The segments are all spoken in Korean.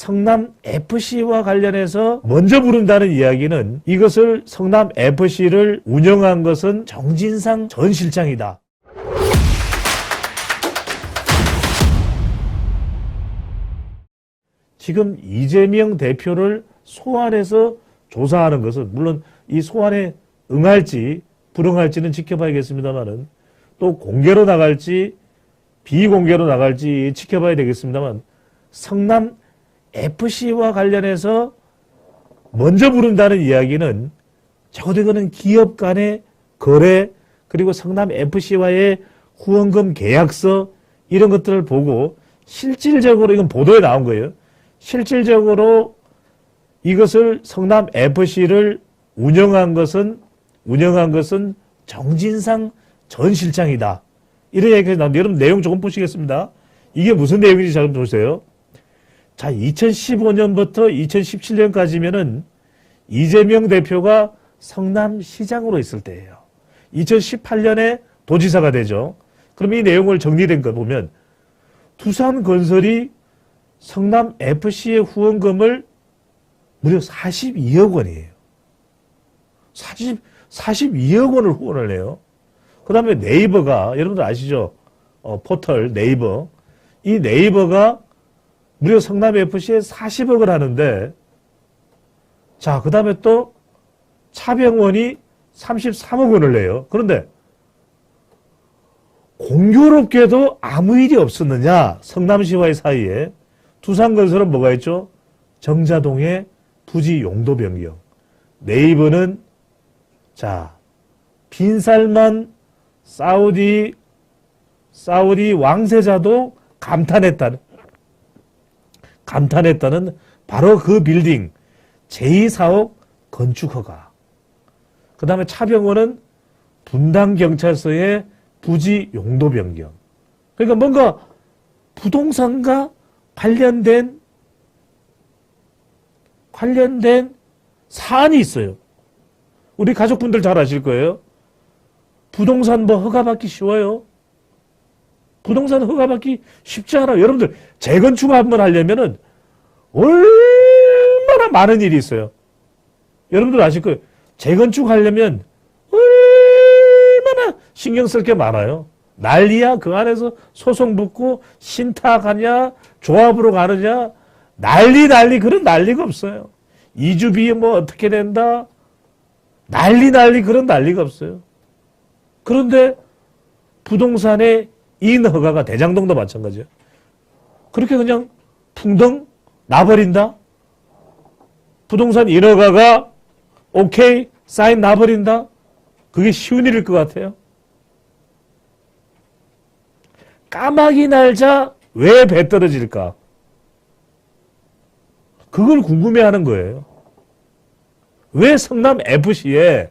성남FC와 관련해서 먼저 부른다는 이야기는 이것을 성남FC를 운영한 것은 정진상 전 실장이다. 지금 이재명 대표를 소환해서 조사하는 것은 물론 이 소환에 응할지 불응할지는 지켜봐야겠습니다만은 또 공개로 나갈지 비공개로 나갈지 지켜봐야 되겠습니다만 성남FC와 관련해서 먼저 부른다는 이야기는 적어도 이거는 기업 간의 거래 그리고 성남FC와의 후원금 계약서 이런 것들을 보고 실질적으로 이건 보도에 나온 거예요. 실질적으로 이것을 성남FC를 운영한 것은 정진상 전 실장이다. 이런 얘기가 나오는데 여러분 내용 조금 보시겠습니다. 이게 무슨 내용인지 잘 보세요. 자, 2015년부터 2017년까지면은 이재명 대표가 성남시장으로 있을 때예요. 2018년에 도지사가 되죠. 그럼 이 내용을 정리된 거 보면 두산건설이 성남FC의 후원금을 무려 42억 원이에요. 42억 원을 후원을 해요. 그 다음에 네이버가, 여러분들 아시죠? 포털 네이버. 이 네이버가 무려 성남FC에 40억을 하는데, 자, 그 다음에 또 차병원이 33억 원을 내요. 그런데 공교롭게도 아무 일이 없었느냐? 성남시와의 사이에. 두산건설은 뭐가 있죠? 정자동의 부지 용도 변경. 네이버는 자, 빈살만 사우디 왕세자도 감탄했다는 바로 그 빌딩 제2사옥 건축 허가. 그 다음에 차병원은 분당경찰서의 부지 용도 변경. 그러니까 뭔가 부동산과 관련된 사안이 있어요. 우리 가족분들 잘 아실 거예요. 부동산 뭐 허가받기 쉬워요? 부동산 허가받기 쉽지 않아요. 여러분들 재건축 한번 하려면은 얼마나 많은 일이 있어요. 여러분들 아실 거예요. 재건축 하려면 얼마나 신경 쓸 게 많아요. 난리야. 그 안에서 소송 붙고 신탁하냐 조합으로 가느냐 난리 그런 난리가 없어요. 이주비 뭐 어떻게 된다 난리 그런 난리가 없어요. 그런데 부동산의 인허가가 대장동도 마찬가지예요. 그렇게 그냥 풍덩 나버린다. 부동산 인허가가 오케이 사인 나버린다. 그게 쉬운 일일 것 같아요. 까마귀 날자 왜 배 떨어질까? 그걸 궁금해하는 거예요. 왜 성남FC가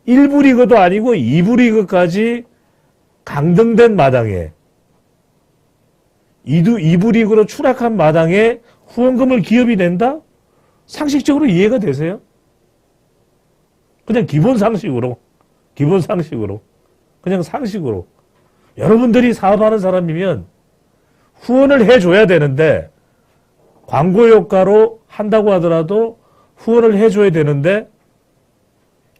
1부 리그도 아니고 2부 리그까지 강등된 마당에 2부 리그로 추락한 마당에 후원금을 기업이 낸다? 상식적으로 이해가 되세요? 그냥 기본 상식으로 그냥 상식으로 여러분들이 사업하는 사람이면 후원을 해줘야 되는데 광고 효과로 한다고 하더라도 후원을 해줘야 되는데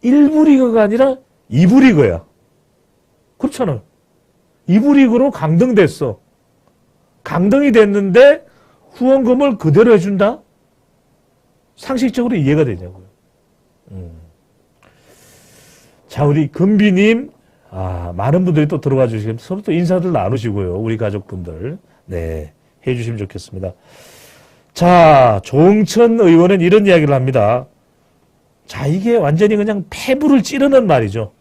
1부 리그가 아니라 2부 리그야. 그렇잖아요. 2부 리그로 강등됐어. 강등이 됐는데 후원금을 그대로 해준다? 상식적으로 이해가 되냐고요. 자, 우리 금비님, 많은 분들이 또 들어와 주시면 서로 또 인사들 나누시고요. 우리 가족분들. 네, 해주시면 좋겠습니다. 자, 조응천 의원은 이런 이야기를 합니다. 자, 이게 완전히 그냥 폐부를 찌르는 말이죠.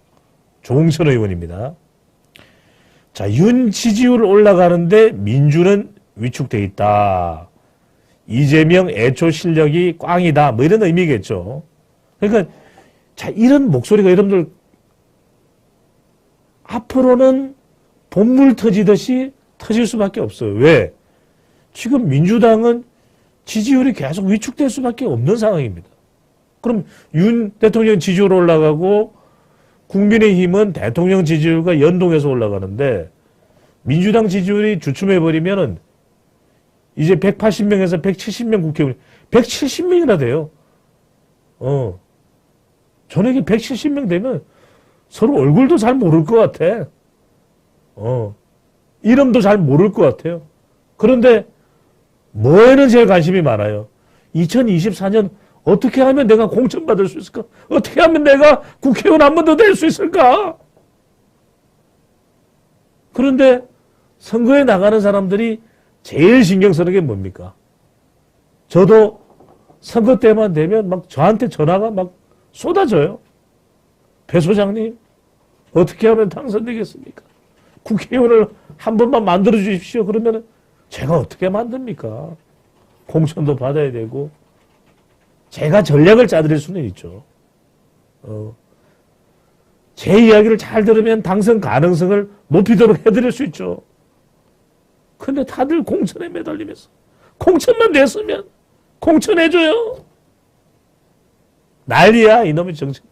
조응천 의원입니다. 자, 윤 지지율 올라가는데 민주는 위축돼 있다. 이재명 애초 실력이 꽝이다. 뭐 이런 의미겠죠. 그러니까 자, 이런 목소리가 여러분들 앞으로는 본물 터지듯이 터질 수밖에 없어요. 왜? 지금 민주당은 지지율이 계속 위축될 수밖에 없는 상황입니다. 그럼 윤 대통령 지지율 올라가고 국민의힘은 대통령 지지율과 연동해서 올라가는데 민주당 지지율이 주춤해버리면은 이제 180명에서 170명 국회의원이 170명이나 돼요. 저녁에 170명 되면 서로 얼굴도 잘 모를 것 같아. 이름도 잘 모를 것 같아요. 그런데 뭐에는 제일 관심이 많아요. 2024년 어떻게 하면 내가 공천받을 수 있을까? 어떻게 하면 내가 국회의원 한 번 더 될 수 있을까? 그런데 선거에 나가는 사람들이 제일 신경 쓰는 게 뭡니까? 저도 선거 때만 되면 막 저한테 전화가 막 쏟아져요. 배 소장님, 어떻게 하면 당선되겠습니까? 국회의원을 한 번만 만들어 주십시오. 그러면 제가 어떻게 만듭니까? 공천도 받아야 되고, 제가 전략을 짜드릴 수는 있죠. 제 이야기를 잘 들으면 당선 가능성을 높이도록 해드릴 수 있죠. 근데 다들 공천에 매달리면서, 공천만 됐으면 공천해줘요. 난리야, 이놈의 정치.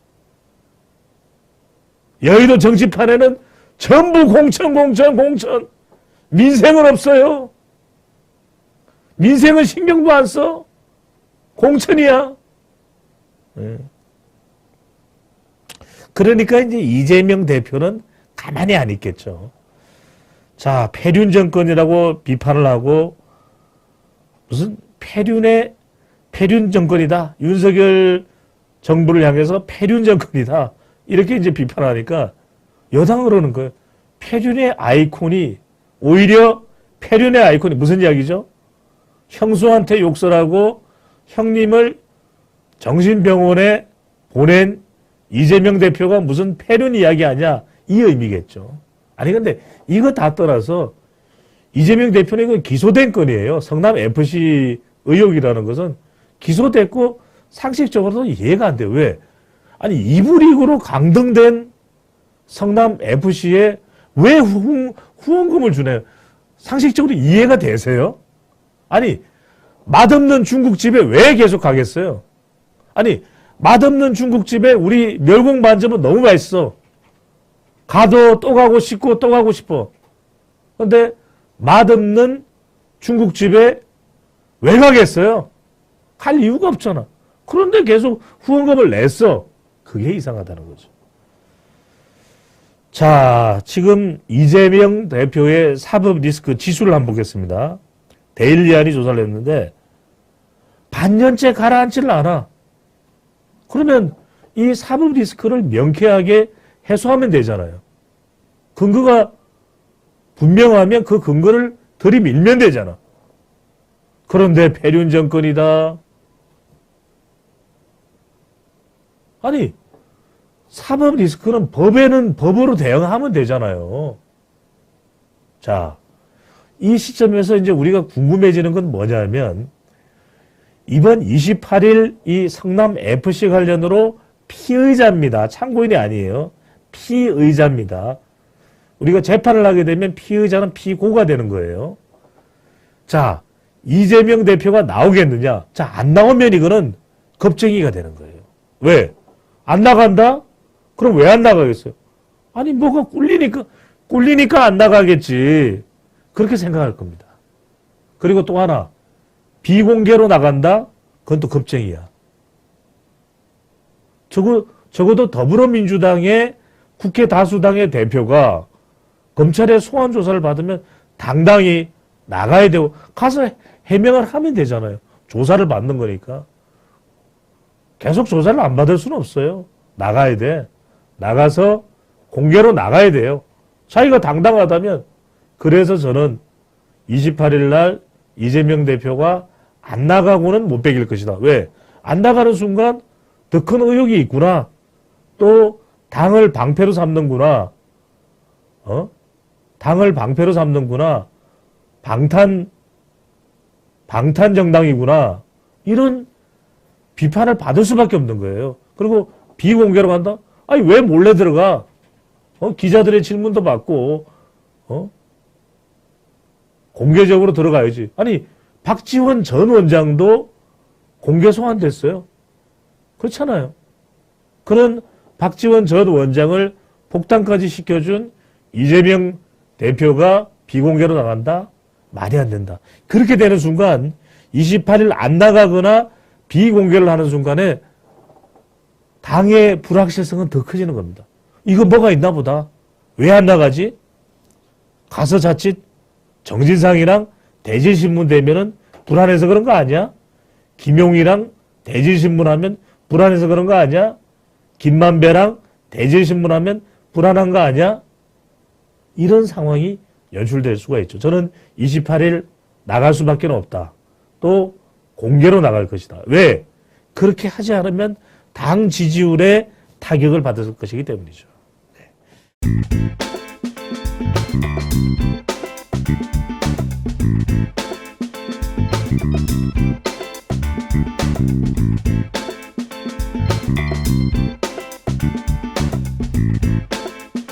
여의도 정치판에는 전부 공천. 민생은 없어요. 민생은 신경도 안 써. 공천이야. 그러니까 이제 이재명 대표는 가만히 안 있겠죠. 자, 폐륜 정권이라고 비판을 하고, 무슨 폐륜 정권이다. 윤석열 정부를 향해서 폐륜 정권이다. 이렇게 이제 비판하니까 여당은 그러는 거예요. 폐륜의 아이콘이, 오히려 폐륜의 아이콘이 무슨 이야기죠? 형수한테 욕설하고 형님을 정신병원에 보낸 이재명 대표가 무슨 폐륜 이야기 하냐, 이 의미겠죠. 아니 근데 이거 다 떠나서 이재명 대표는 이건 기소된 건이에요. 성남 FC 의혹이라는 것은 기소됐고 상식적으로도 이해가 안 돼요. 왜? 아니 2부 리그로 강등된 성남 FC에 왜 후원금을 주나요? 상식적으로 이해가 되세요? 아니 맛없는 중국집에 왜 계속 가겠어요? 아니 맛없는 중국집에 우리 멸공 반점은 너무 맛있어. 가도 또 가고 싶고 또 가고 싶어. 그런데 맛없는 중국집에 왜 가겠어요? 갈 이유가 없잖아. 그런데 계속 후원금을 냈어. 그게 이상하다는 거죠. 자, 지금 이재명 대표의 사법 리스크 지수를 한번 보겠습니다. 데일리안이 조사를 했는데 반년째 가라앉지를 않아. 그러면 이 사법 리스크를 명쾌하게 해소하면 되잖아요. 근거가 분명하면 그 근거를 들이밀면 되잖아. 그런데 폐륜 정권이다. 아니 사법 리스크는 법에는 법으로 대응하면 되잖아요. 자, 이 시점에서 이제 우리가 궁금해지는 건 뭐냐면 이번 28일 이 성남 FC 관련으로 피의자입니다. 참고인이 아니에요. 피의자입니다. 우리가 재판을 하게 되면 피의자는 피고가 되는 거예요. 자, 이재명 대표가 나오겠느냐? 자, 안 나오면 이거는 겁쟁이가 되는 거예요. 왜? 안 나간다? 그럼 왜 안 나가겠어요? 아니, 뭐가 꿀리니까 안 나가겠지. 그렇게 생각할 겁니다. 그리고 또 하나, 비공개로 나간다? 그건 또 겁쟁이야. 적어도 더불어민주당의 국회 다수당의 대표가 검찰의 소환 조사를 받으면 당당히 나가야 되고 가서 해명을 하면 되잖아요. 조사를 받는 거니까. 계속 조사를 안 받을 수는 없어요. 나가야 돼. 나가서 공개로 나가야 돼요. 자기가 당당하다면. 그래서 저는 28일 날 이재명 대표가 안 나가고는 못 베길 것이다. 왜? 안 나가는 순간 더 큰 의혹이 있구나. 또 당을 방패로 삼는구나. 당을 방패로 삼는구나. 방탄 정당이구나. 이런 비판을 받을 수밖에 없는 거예요. 그리고 비공개로 간다? 아니, 왜 몰래 들어가? 기자들의 질문도 받고, 공개적으로 들어가야지. 아니, 박지원 전 원장도 공개 소환됐어요. 그렇잖아요. 그런 박지원 전 원장을 폭탄까지 시켜준 이재명 대표가 비공개로 나간다? 말이 안 된다. 그렇게 되는 순간 28일 안 나가거나 비공개를 하는 순간에 당의 불확실성은 더 커지는 겁니다. 이거 뭐가 있나 보다. 왜 안 나가지? 가서 자칫 정진상이랑 대질신문 되면은 불안해서 그런 거 아니야? 김용이랑 대질신문 하면 불안해서 그런 거 아니야? 김만배랑 대질신문 하면 불안한 거 아니야? 이런 상황이 연출될 수가 있죠. 저는 28일 나갈 수밖에 없다. 또 공개로 나갈 것이다. 왜? 그렇게 하지 않으면 당 지지율에 타격을 받을 것이기 때문이죠. 네.